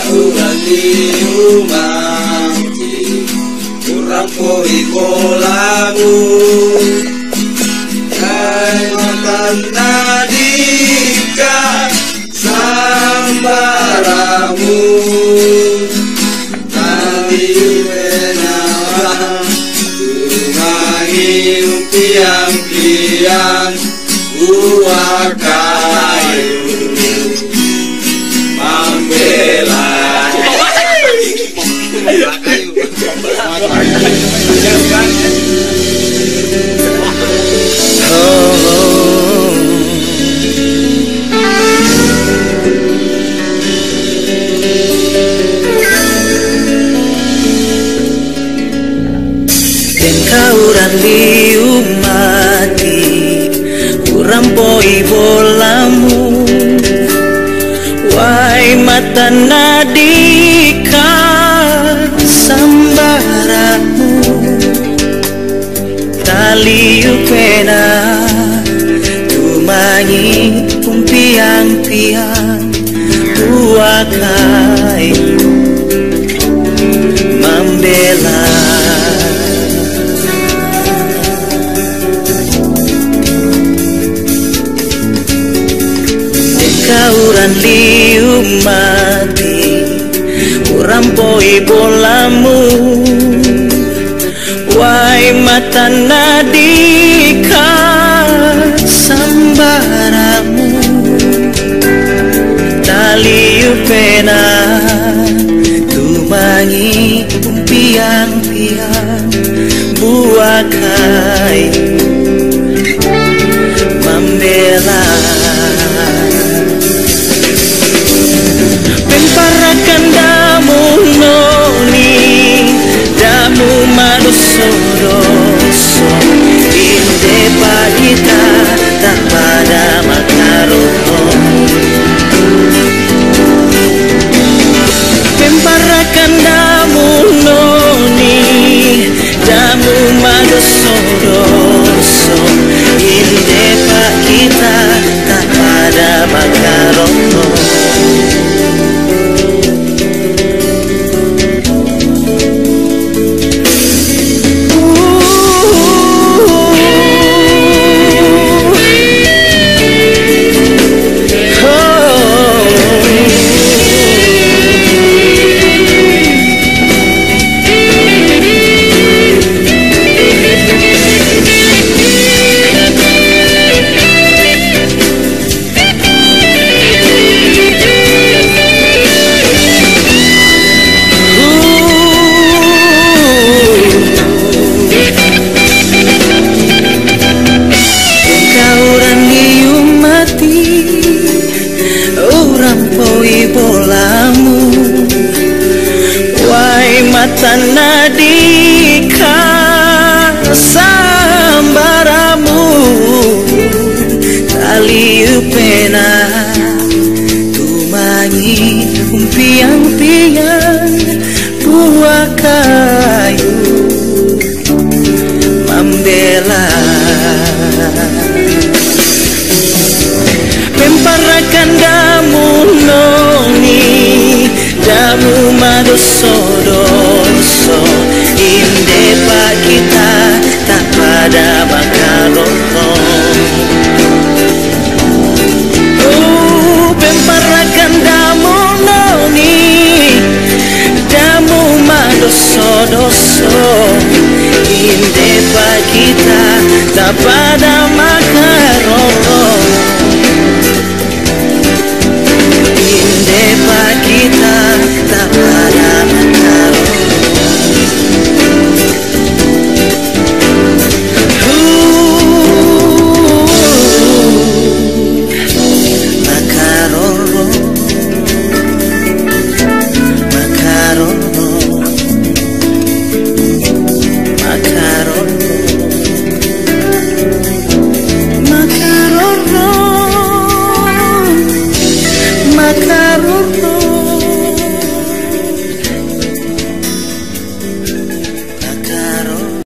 Urani umati kurang poi polamu kai matanda dika sambaramu tali wenawa tumangi piang-piang uakayu Mambela Kauran liu mati urampoi bolamu wai mata nadika sambaramu taliu pena tumangi umpiang-piang uakai membela kauran liu mati urampoi bolamu wai mata nadika sambaramu taliu pena tumangi umpiang-piang buakai membela Pemparakan damu noni damu manusodoso inde pagita tak pada makaroto Pemparakan damu noni damu manusodoso inde pagita tak pada makaroto mata nadika sambaramu taliu pena tumangi umpiang-piang buah kayu membela Pemparakan damu noni damu madoso-doso inde pak kita tak pada makaroto Pemparakan damu noni damu madoso-doso inde pak kita tak pada